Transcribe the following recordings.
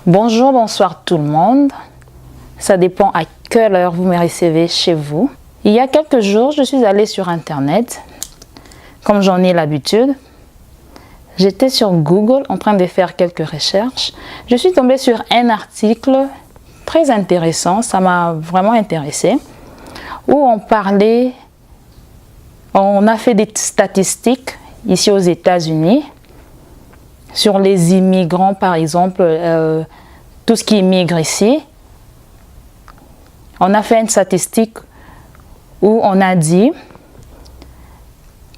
Bonjour, bonsoir tout le monde. Ça dépend à quelle heure vous me recevez chez vous. Il y a quelques jours, je suis allée sur Internet, comme j'en ai l'habitude. J'étais sur Google en train de faire quelques recherches. Je suis tombée sur un article très intéressant, ça m'a vraiment intéressée, où on a fait des statistiques ici aux États-Unis sur les immigrants, par exemple, tout ce qui immigre ici. On a fait une statistique où on a dit,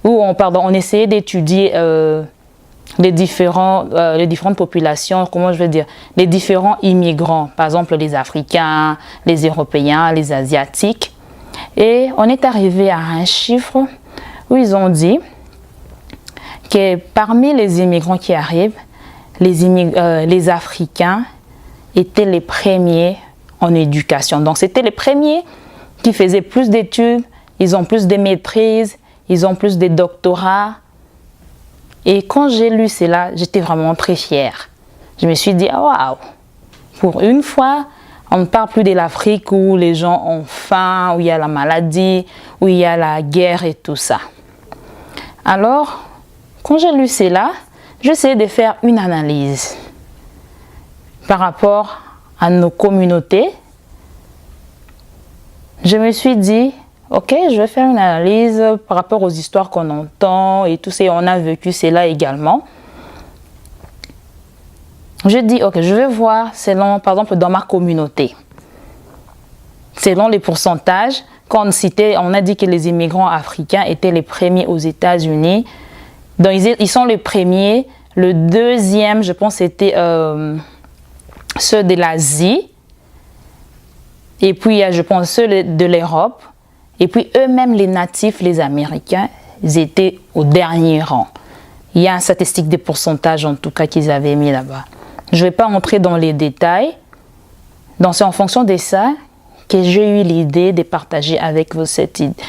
on essayait d'étudier les différentes populations, comment je veux dire, les différents immigrants, par exemple les Africains, les Européens, les Asiatiques. Et on est arrivé à un chiffre où ils ont dit que parmi les immigrants qui arrivent, les Africains étaient les premiers en éducation. Donc c'était les premiers qui faisaient plus d'études, ils ont plus de maîtrises, ils ont plus de doctorats. Et quand j'ai lu cela, j'étais vraiment très fière. Je me suis dit, waouh, pour une fois, on ne parle plus de l'Afrique où les gens ont faim, où il y a la maladie, où il y a la guerre et tout ça. Alors, quand j'ai lu cela, j'essayais de faire une analyse par rapport à nos communautés. Je me suis dit, ok, je vais faire une analyse par rapport aux histoires qu'on entend et tout ça. On a vécu cela également. Je dis, ok, je vais voir selon, par exemple, dans ma communauté, selon les pourcentages, quand on a dit que les immigrants africains étaient les premiers aux États-Unis. Donc, ils sont les premiers. Le deuxième, je pense, c'était ceux de l'Asie. Et puis, il y a, je pense, ceux de l'Europe. Et puis, eux-mêmes, les natifs, les Américains, ils étaient au dernier rang. Il y a une statistique des pourcentages, en tout cas, qu'ils avaient mis là-bas. Je ne vais pas entrer dans les détails. Donc, c'est en fonction de ça que j'ai eu l'idée de partager avec vous cette idée,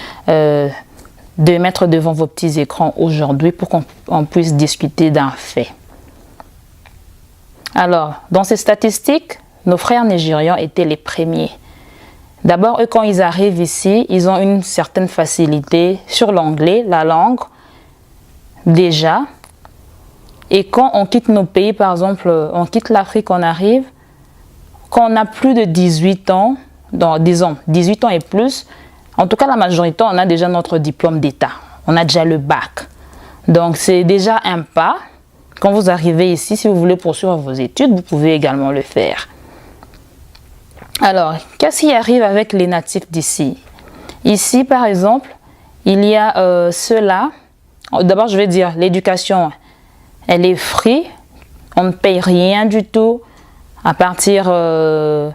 de mettre devant vos petits écrans aujourd'hui pour qu'on puisse discuter d'un fait. Alors, dans ces statistiques, nos frères nigérians étaient les premiers. D'abord, eux, quand ils arrivent ici, ils ont une certaine facilité sur l'anglais, la langue, déjà. Et quand on quitte nos pays, par exemple, on quitte l'Afrique, on arrive, quand on a plus de 18 ans, disons 18 ans et plus, en tout cas la majorité, on a déjà notre diplôme d'État. On a déjà le bac. Donc c'est déjà un pas. Quand vous arrivez ici, si vous voulez poursuivre vos études, vous pouvez également le faire. Alors, qu'est-ce qui arrive avec les natifs d'ici? Ici, par exemple, il y a ceux-là. D'abord, je vais dire, l'éducation, elle est free. On ne paye rien du tout. À partir de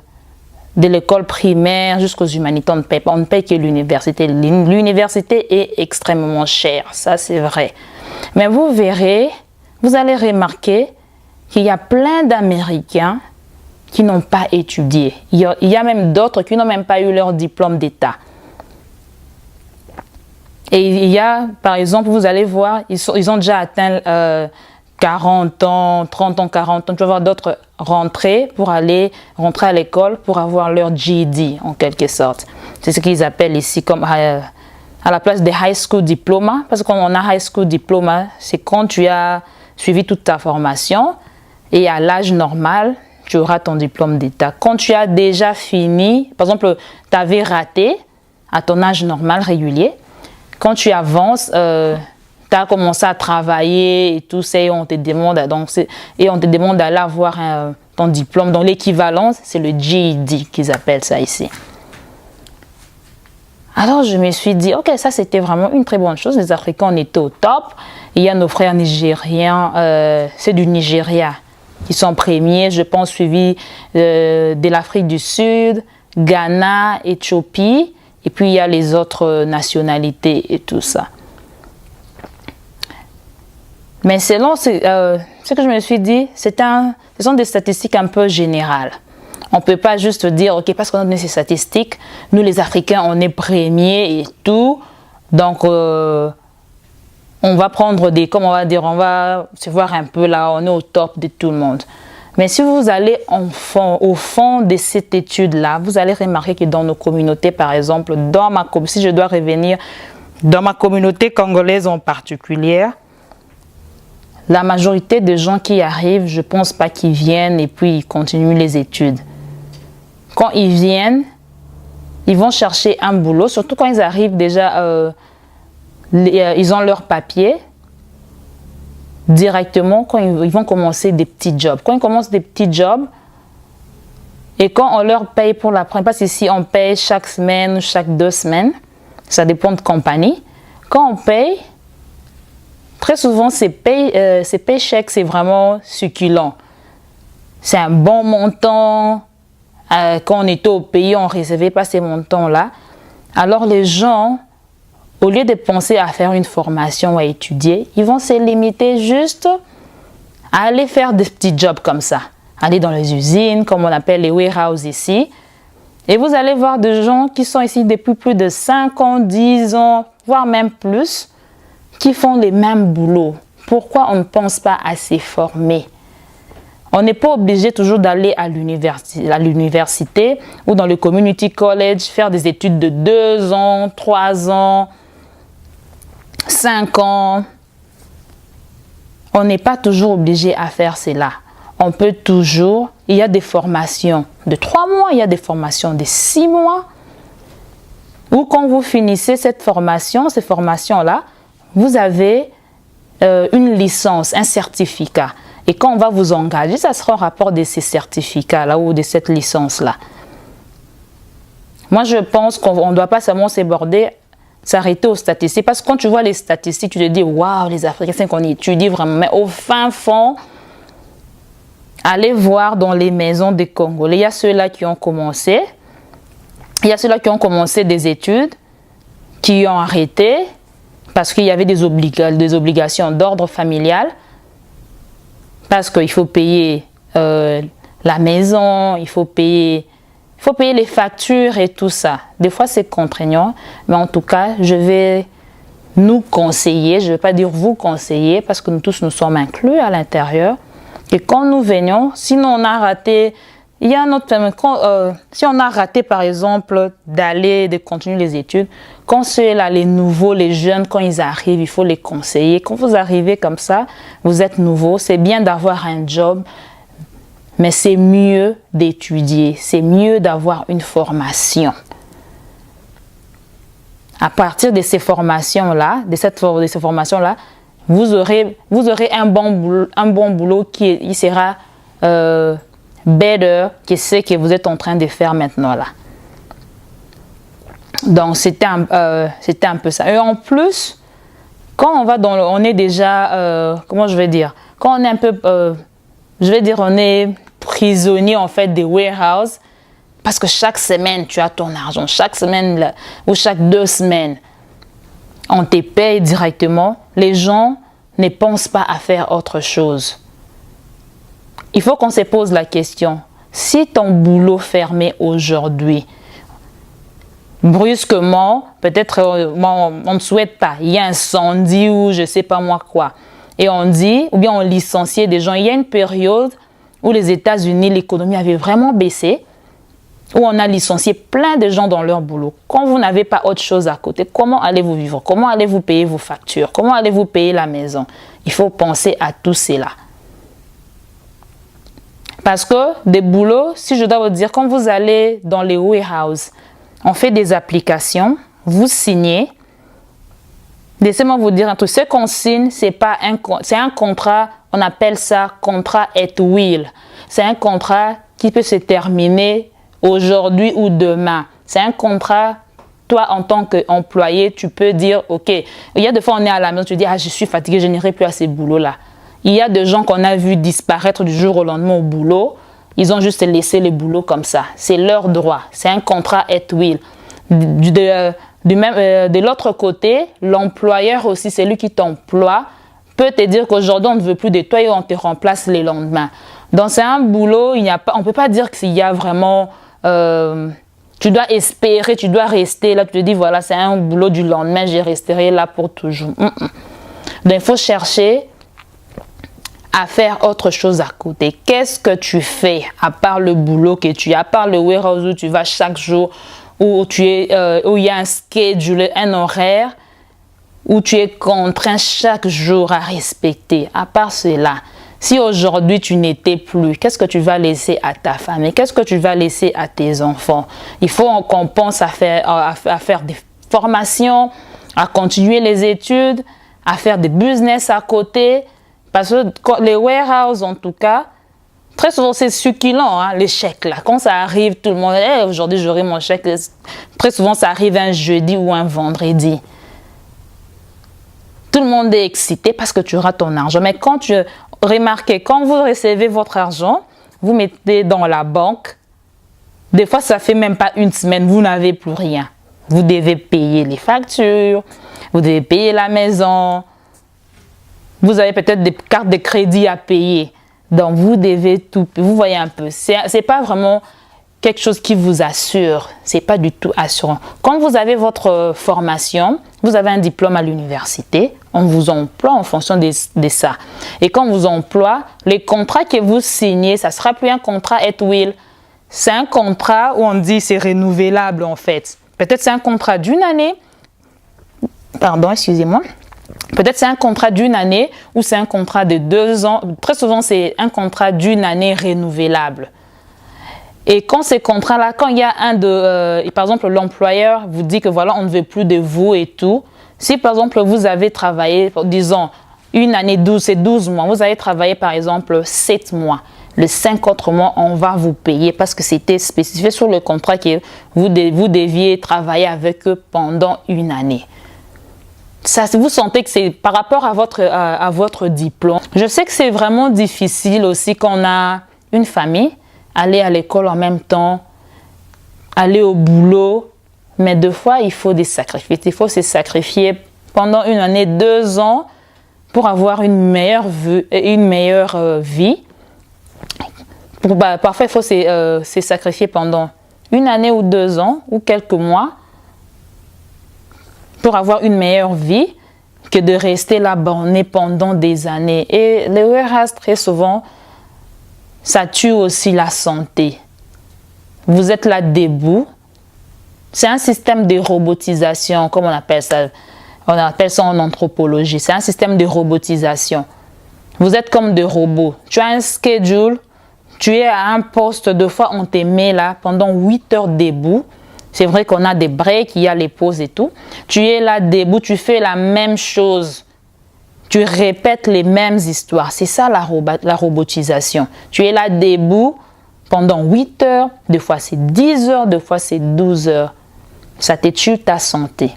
l'école primaire jusqu'aux humanités, on ne paye pas. On ne paye que l'université. L'université est extrêmement chère, ça c'est vrai. Mais vous verrez, vous allez remarquer qu'il y a plein d'Américains qui n'ont pas étudié. Il y a même d'autres qui n'ont même pas eu leur diplôme d'État. Et il y a, par exemple, vous allez voir, ils ont déjà atteint 40 ans, 30 ans, 40 ans. Tu vas voir d'autres rentrer à l'école pour avoir leur GED, en quelque sorte. C'est ce qu'ils appellent ici comme à la place des high school diploma. Parce qu'on a high school diploma, c'est quand tu as suivi toute ta formation et à l'âge normal, tu auras ton diplôme d'État. Quand tu as déjà fini, par exemple, tu avais raté à ton âge normal régulier, quand tu avances, tu as commencé à travailler et tout ça, et on te demande d'aller avoir ton diplôme. Donc l'équivalence, c'est le GED qu'ils appellent ça ici. Alors je me suis dit, ok, ça c'était vraiment une très bonne chose. Les Africains, on était au top. Il y a nos frères nigériens, c'est du Nigeria, qui sont premiers, je pense, suivis de l'Afrique du Sud, Ghana, Éthiopie, et puis il y a les autres nationalités et tout ça. Mais selon ce que je me suis dit, ce sont des statistiques un peu générales. On ne peut pas juste dire, ok, parce qu'on a donné ces statistiques, nous les Africains, on est premiers et tout, donc on va prendre on va se voir un peu là, on est au top de tout le monde. Mais si vous allez au fond de cette étude-là, vous allez remarquer que dans nos communautés, par exemple, si je dois revenir dans ma communauté congolaise en particulier, la majorité des gens qui arrivent, je ne pense pas qu'ils viennent et puis ils continuent les études. Quand ils viennent, ils vont chercher un boulot, surtout quand ils arrivent déjà, ils ont leur papier. Directement, quand ils vont commencer des petits jobs. Quand ils commencent des petits jobs, et quand on leur paye pour la première, parce qu'ici on paye chaque semaine ou chaque 2 semaines, ça dépend de compagnie. Quand on paye, très souvent ces paychecks, c'est vraiment succulent. C'est un bon montant. Quand on était au pays, on ne recevait pas ces montants-là. Alors les gens, au lieu de penser à faire une formation ou à étudier, ils vont se limiter juste à aller faire des petits jobs comme ça. Aller dans les usines, comme on appelle les warehouses ici. Et vous allez voir des gens qui sont ici depuis plus de 5 ans, 10 ans, voire même plus, qui font les mêmes boulots. Pourquoi on ne pense pas à se former? On n'est pas obligé toujours d'aller à l'université ou dans le community college, faire des études de 2 ans, 3 ans, 5 ans. On n'est pas toujours obligé à faire cela. On peut toujours, il y a des formations de 3 mois, il y a des formations de 6 mois. Ou quand vous finissez cette formation, ces formations-là, vous avez une licence, un certificat. Et quand on va vous engager, ça sera au rapport de ces certificats-là ou de cette licence-là. Moi, je pense qu'on ne doit pas seulement s'arrêter aux statistiques. Parce que quand tu vois les statistiques, tu te dis, waouh, les Africains, c'est qu'on étudie vraiment. Mais au fin fond, allez voir dans les maisons des Congolais. Il y a ceux-là qui ont commencé. Il y a ceux-là qui ont commencé des études, qui ont arrêté parce qu'il y avait des obligations d'ordre familial. Parce qu'il faut payer la maison, il faut payer les factures et tout ça. Des fois, c'est contraignant, mais en tout cas, je vais nous conseiller, je ne vais pas dire vous conseiller, parce que nous tous, nous sommes inclus à l'intérieur. Et quand nous venions, sinon on a raté, il y a un autre si on a raté, par exemple, de continuer les études, quand ceux-là, les nouveaux, les jeunes, quand ils arrivent, il faut les conseiller. Quand vous arrivez comme ça, vous êtes nouveau, c'est bien d'avoir un job, mais c'est mieux d'étudier, c'est mieux d'avoir une formation. À partir de ces formations-là, de ces formations-là, vous aurez un bon boulot qui sera better que ce que vous êtes en train de faire maintenant là. Donc c'était un peu ça. Et en plus, quand on va on est déjà, comment je vais dire, quand on est un peu, je vais dire, on est prisonnier en fait des warehouses, parce que chaque semaine tu as ton argent, chaque semaine ou chaque 2 semaines, on te paye directement. Les gens ne pensent pas à faire autre chose. Il faut qu'on se pose la question, si ton boulot fermait aujourd'hui, brusquement, peut-être on ne souhaite pas, il y a un incendie ou je ne sais pas moi quoi, et on dit, ou bien on licencie des gens. Il y a une période où les États-Unis, l'économie avait vraiment baissé, où on a licencié plein de gens dans leur boulot. Quand vous n'avez pas autre chose à côté, comment allez-vous vivre? Comment allez-vous payer vos factures? Comment allez-vous payer la maison? Il faut penser à tout cela. Parce que des boulots, si je dois vous dire, quand vous allez dans les warehouses, on fait des applications, vous signez. Laissez-moi vous dire un truc. Ce qu'on signe, c'est un contrat, on appelle ça contrat at will. C'est un contrat qui peut se terminer aujourd'hui ou demain. C'est un contrat, toi en tant qu'employé, tu peux dire, ok, il y a des fois on est à la maison, tu dis, ah je suis fatigué, je n'irai plus à ces boulots-là. Il y a des gens qu'on a vu disparaître du jour au lendemain au boulot. Ils ont juste laissé les boulots comme ça. C'est leur droit. C'est un contrat at will. De l'autre côté, l'employeur aussi, c'est lui qui t'emploie, peut te dire qu'aujourd'hui, on ne veut plus de toi et on te remplace les lendemains. Donc, c'est un boulot, on ne peut pas dire qu'il y a vraiment... tu dois espérer, tu dois rester là. Tu te dis, voilà, c'est un boulot du lendemain, je resterai là pour toujours. Donc, il faut chercher à faire autre chose à côté. Qu'est-ce que tu fais à part le boulot que tu as, à part le warehouse où tu vas chaque jour, où il y a un schedule, un horaire, où tu es contraint chaque jour à respecter. À part cela, si aujourd'hui tu n'étais plus, qu'est-ce que tu vas laisser à ta famille? Qu'est-ce que tu vas laisser à tes enfants? Il faut qu'on pense à faire des formations, à continuer les études, à faire des business à côté. Parce que les warehouses, en tout cas, très souvent c'est succulent, hein, les chèques là. Quand ça arrive, tout le monde, hey, aujourd'hui j'aurai mon chèque. Très souvent ça arrive un jeudi ou un vendredi. Tout le monde est excité parce que tu auras ton argent. Mais remarquez, quand vous recevez votre argent, vous mettez dans la banque. Des fois, ça fait même pas une semaine, vous n'avez plus rien. Vous devez payer les factures, vous devez payer la maison. Vous avez peut-être des cartes de crédit à payer. Donc, vous devez tout. Vous voyez un peu, c'est pas vraiment quelque chose qui vous assure. C'est pas du tout assurant. Quand vous avez votre formation, vous avez un diplôme à l'université, on vous emploie en fonction de ça. Et quand on vous emploie, les contrats que vous signez, ça sera plus un contrat at will. C'est un contrat où on dit c'est renouvelable en fait. Peut-être c'est un contrat d'une année. Pardon, excusez-moi. Peut-être c'est un contrat d'une année ou c'est un contrat de 2 ans. Très souvent, c'est un contrat d'une année renouvelable. Et quand ces contrats-là, quand il y a par exemple, l'employeur vous dit que voilà, on ne veut plus de vous et tout. Si par exemple, vous avez travaillé, disons, une année 12, c'est 12 mois. Vous avez travaillé par exemple 7 mois. Les 5 autres mois, on va vous payer parce que c'était spécifié sur le contrat que vous deviez travailler avec eux pendant une année. Ça, vous sentez que c'est par rapport à votre diplôme. Je sais que c'est vraiment difficile aussi quand on a une famille, aller à l'école en même temps, aller au boulot. Mais des fois, il faut des sacrifices. Il faut se sacrifier pendant une année, 2 ans pour avoir une meilleure vie. Parfois, il faut se sacrifier pendant une année ou 2 ans ou quelques mois pour avoir une meilleure vie que de rester là borné pendant des années. Et les warehouse, très souvent, ça tue aussi la santé. Vous êtes là debout. C'est un système de robotisation, comme on appelle ça. On appelle ça en anthropologie. C'est un système de robotisation. Vous êtes comme des robots. Tu as un schedule. Tu es à un poste. Deux fois, on te met là pendant 8 heures debout. C'est vrai qu'on a des breaks, il y a les pauses et tout. Tu es là debout, tu fais la même chose. Tu répètes les mêmes histoires. C'est ça la robotisation. Tu es là debout pendant 8 heures. Des fois, c'est 10 heures, des fois, c'est 12 heures. Ça te tue ta santé.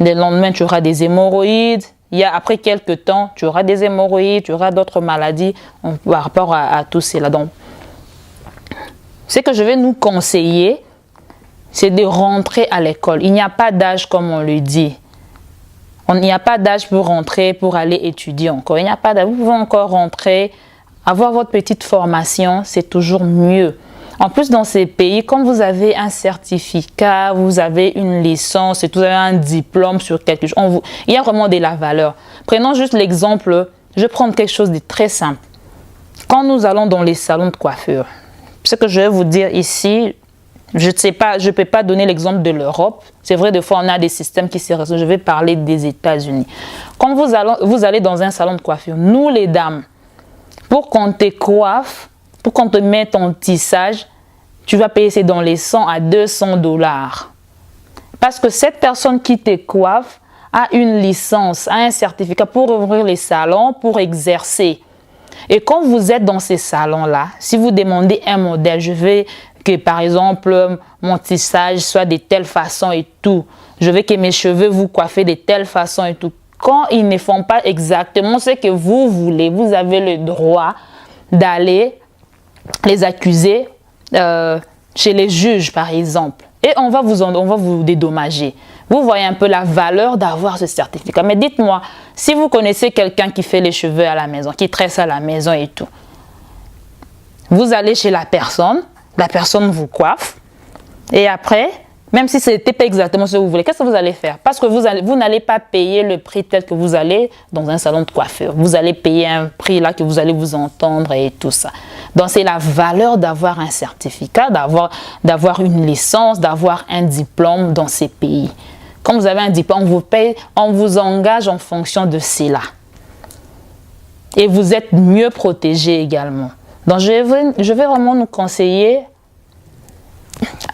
Le lendemain, tu auras des hémorroïdes. Après quelques temps, tu auras des hémorroïdes, tu auras d'autres maladies par rapport à tout cela. Donc, ce que je vais nous conseiller, c'est de rentrer à l'école. Il n'y a pas d'âge comme on le dit. Il n'y a pas d'âge pour rentrer, pour aller étudier encore. Il n'y a pas d'âge. Vous pouvez encore rentrer, avoir votre petite formation, c'est toujours mieux. En plus, dans ces pays, quand vous avez un certificat, vous avez une licence et vous avez un diplôme sur quelque chose, il y a vraiment de la valeur. Prenons juste l'exemple, je vais prendre quelque chose de très simple. Quand nous allons dans les salons de coiffure, ce que je vais vous dire ici, je ne sais pas, je ne peux pas donner l'exemple de l'Europe. C'est vrai, des fois, on a des systèmes qui se résolvent. Je vais parler des États-Unis. Quand vous allez dans un salon de coiffure, nous les dames, pour qu'on te coiffe, pour qu'on te mette ton tissage, tu vas payer dans les 100 à 200 $. Parce que cette personne qui te coiffe a une licence, a un certificat pour ouvrir les salons, pour exercer. Et quand vous êtes dans ces salons-là, si vous demandez un modèle, je veux que par exemple mon tissage soit de telle façon et tout, je veux que mes cheveux vous coiffez de telle façon et tout. Quand ils ne font pas exactement ce que vous voulez, vous avez le droit d'aller les accuser chez les juges par exemple. Et on va vous dédommager. Vous voyez un peu la valeur d'avoir ce certificat. Mais dites-moi, si vous connaissez quelqu'un qui fait les cheveux à la maison, qui tresse à la maison et tout, vous allez chez la personne vous coiffe, et après, Même si ce n'était pas exactement ce que vous voulez, qu'est-ce que vous allez faire? Parce que vous n'allez pas payer le prix tel que vous allez dans un salon de coiffure. Vous allez payer un prix là que vous allez vous entendre et tout ça. Donc, c'est la valeur d'avoir un certificat, d'avoir une licence, d'avoir un diplôme dans ces pays. Quand vous avez un diplôme, on vous paye, on vous engage en fonction de cela. Et vous êtes mieux protégé également. Donc, je vais vraiment nous conseiller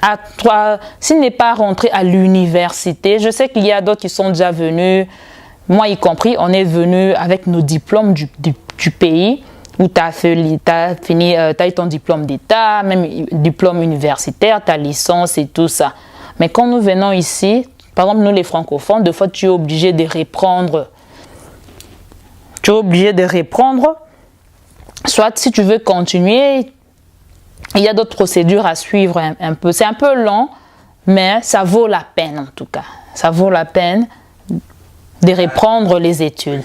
à toi, s'il n'est pas rentré à l'université. Je sais qu'il y a d'autres qui sont déjà venus, moi y compris, on est venu avec nos diplômes du pays où tu as eu ton diplôme d'État, même diplôme universitaire, ta licence et tout ça. Mais quand nous venons ici, par exemple nous les francophones, des fois tu es obligé de reprendre. Soit si tu veux continuer, il y a d'autres procédures à suivre un peu. C'est un peu long, mais ça vaut la peine en tout cas. Ça vaut la peine de reprendre les études.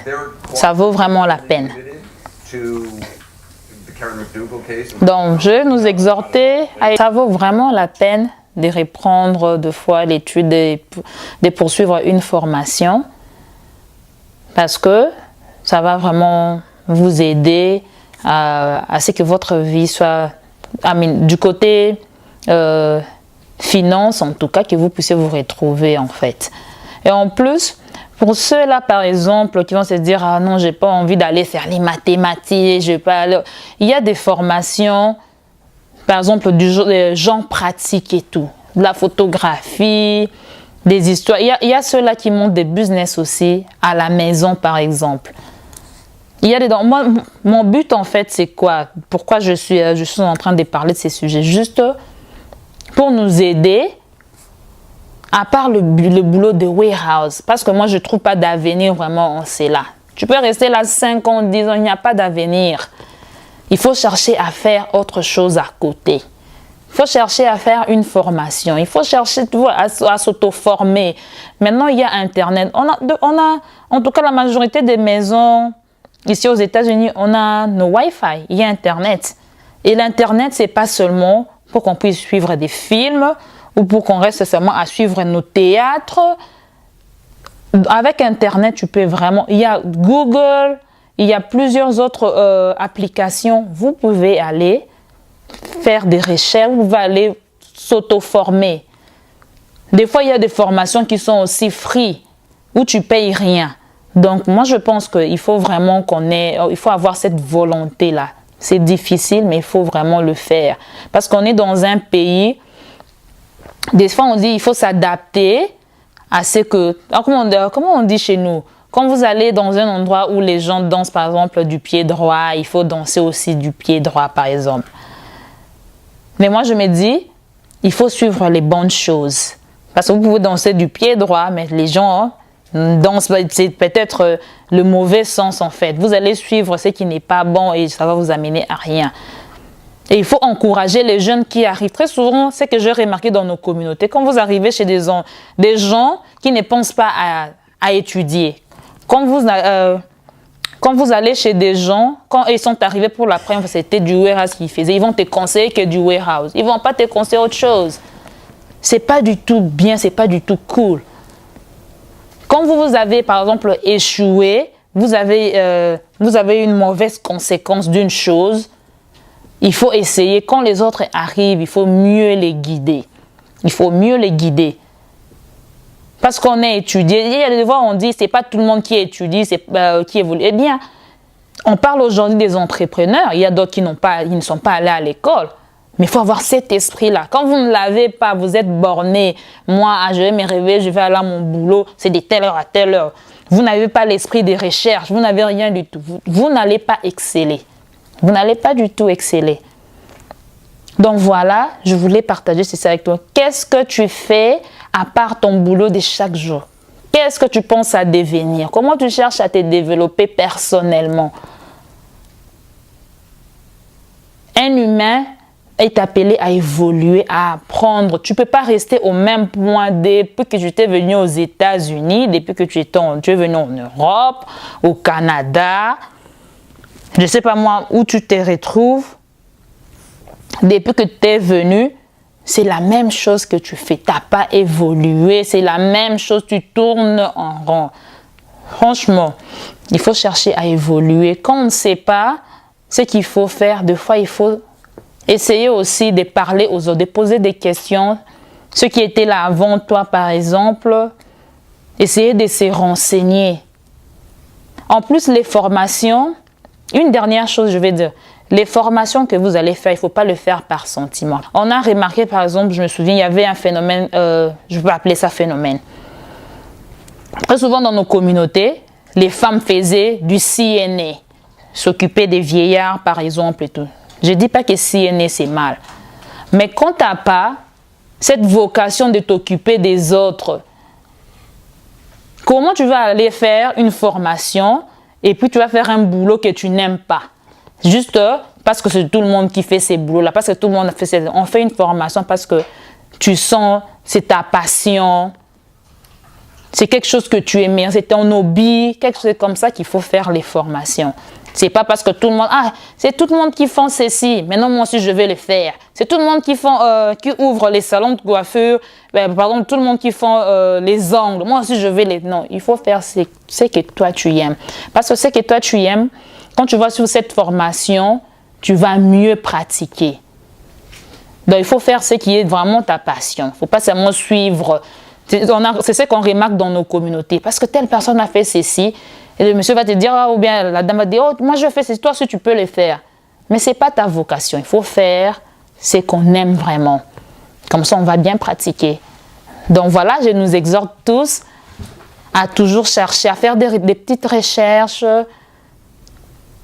Ça vaut vraiment la peine. Donc, je vais nous exhorter, ça vaut vraiment la peine de reprendre deux fois l'étude, de poursuivre une formation, parce que ça va vraiment vous aider à ce que votre vie soit, du côté finance en tout cas, que vous puissiez vous retrouver en fait. Et en plus, pour ceux-là par exemple qui vont se dire « Ah non, j'ai pas envie d'aller faire les mathématiques, je vais pas aller... » Il y a des formations, par exemple du genre pratique et tout, de la photographie, des histoires. Il y a ceux-là qui montent des business aussi à la maison par exemple. Il y a moi, mon but en fait c'est quoi? Pourquoi je suis en train de parler de ces sujets? Juste pour nous aider, à part le boulot de warehouse, parce que moi je ne trouve pas d'avenir vraiment en cela. Tu peux rester là 5 ans, 10 ans, il n'y a pas d'avenir. Il faut chercher à faire autre chose à côté. Il faut chercher à faire une formation. Il faut chercher à s'auto-former. Maintenant, il y a Internet. On a, en tout cas, la majorité des maisons ici aux États-Unis, on a nos Wi-Fi. Il y a Internet. Et l'Internet, ce n'est pas seulement pour qu'on puisse suivre des films ou pour qu'on reste seulement à suivre nos théâtres. Avec Internet, tu peux vraiment... Il y a Google, il y a plusieurs autres applications. Vous pouvez aller faire des recherches, vous pouvez aller s'auto-former. Des fois, il y a des formations qui sont aussi free, où tu ne payes rien. Donc, moi, je pense qu'il faut vraiment il faut avoir cette volonté-là. C'est difficile, mais il faut vraiment le faire. Parce qu'on est dans un pays, des fois, on dit qu'il faut s'adapter à ce que... Comment on dit chez nous? Quand vous allez dans un endroit où les gens dansent, par exemple, du pied droit, il faut danser aussi du pied droit, par exemple. Mais moi, je me dis, il faut suivre les bonnes choses. Parce que vous pouvez danser du pied droit, mais les gens dansent, c'est peut-être le mauvais sens, en fait. Vous allez suivre ce qui n'est pas bon et ça va vous amener à rien. Et il faut encourager les jeunes qui arrivent. Très souvent, c'est que j'ai remarqué dans nos communautés, quand vous arrivez chez des gens qui ne pensent pas à étudier, quand vous allez chez des gens, quand ils sont arrivés pour la première fois, c'était du warehouse qu'ils faisaient, ils vont te conseiller que du warehouse. Ils ne vont pas te conseiller autre chose. Ce n'est pas du tout bien, ce n'est pas du tout cool. Quand vous avez, par exemple, échoué, vous avez une mauvaise conséquence d'une chose, il faut essayer, quand les autres arrivent, il faut mieux les guider. Il faut mieux les guider. Parce qu'on est étudié. Il y a des fois, on dit, c'est pas tout le monde qui étudie, qui évolue. Eh bien, on parle aujourd'hui des entrepreneurs. Il y a d'autres qui ne sont pas allés à l'école. Mais il faut avoir cet esprit-là. Quand vous ne l'avez pas, vous êtes borné. Moi, je vais me réveiller, je vais aller à mon boulot. C'est de telle heure à telle heure. Vous n'avez pas l'esprit des recherches. Vous n'avez rien du tout. Vous n'allez pas exceller. Vous n'allez pas du tout exceller. Donc voilà, je voulais partager ceci avec toi. Qu'est-ce que tu fais à part ton boulot de chaque jour? Qu'est-ce que tu penses à devenir? Comment tu cherches à te développer personnellement? Un humain est appelé à évoluer, à apprendre. Tu ne peux pas rester au même point depuis que tu étais venu aux États-Unis, depuis que tu es venu en Europe, au Canada. Je ne sais pas moi où tu te retrouves. Depuis que tu es venu, c'est la même chose que tu fais. Tu n'as pas évolué, c'est la même chose, tu tournes en rond. Franchement, il faut chercher à évoluer. Quand on ne sait pas ce qu'il faut faire, des fois, il faut essayer aussi de parler aux autres, de poser des questions. Ceux qui étaient là avant toi, par exemple, essayer de se renseigner. En plus, les formations, une dernière chose, je vais dire, les formations que vous allez faire, il ne faut pas le faire par sentiment. On a remarqué, par exemple, je me souviens, il y avait un phénomène, je vais appeler ça phénomène. Très souvent dans nos communautés, les femmes faisaient du CNA, s'occuper des vieillards, par exemple, et tout. Je ne dis pas que CNA, c'est mal. Mais quand tu n'as pas cette vocation de t'occuper des autres, comment tu vas aller faire une formation et puis tu vas faire un boulot que tu n'aimes pas? Juste parce que c'est tout le monde qui fait ces boulots-là, parce que tout le monde fait on fait une formation parce que tu sens, c'est ta passion, c'est quelque chose que tu aimes, c'est ton hobby, quelque chose comme ça qu'il faut faire les formations. C'est pas parce que tout le monde, c'est tout le monde qui font ceci, maintenant moi aussi je vais le faire. C'est tout le monde qui ouvre les salons de coiffure, pardon, tout le monde qui font les ongles, moi aussi je vais les... Non, il faut faire ce que toi tu aimes. Parce que ce que toi tu aimes, quand tu vas sur cette formation, tu vas mieux pratiquer. Donc il faut faire ce qui est vraiment ta passion. Il ne faut pas seulement suivre. C'est ce qu'on remarque dans nos communautés. Parce que telle personne a fait ceci, et le monsieur va te dire, ou bien la dame va te dire, oh, moi je fais ceci, toi si tu peux le faire. Mais ce n'est pas ta vocation. Il faut faire ce qu'on aime vraiment. Comme ça, on va bien pratiquer. Donc voilà, je nous exhorte tous à toujours chercher, à faire des petites recherches,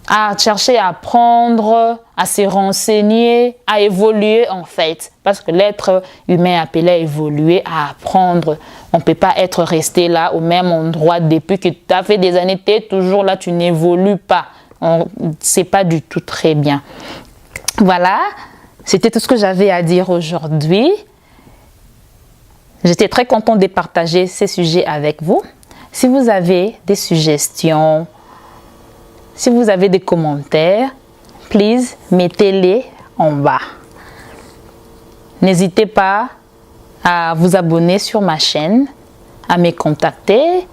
à chercher à apprendre, à se renseigner, à évoluer en fait. Parce que l'être humain est appelé à évoluer, à apprendre. On ne peut pas être resté là au même endroit depuis que tu as fait des années, tu es toujours là, tu n'évolues pas. Ce n'est pas du tout très bien. Voilà, c'était tout ce que j'avais à dire aujourd'hui. J'étais très contente de partager ces sujets avec vous. Si vous avez des suggestions, si vous avez des commentaires, please, mettez-les en bas. N'hésitez pas à vous abonner sur ma chaîne, à me contacter.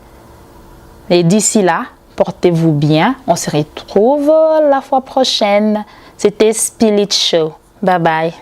Et d'ici là, portez-vous bien. On se retrouve la fois prochaine. C'était Spirit Show. Bye bye.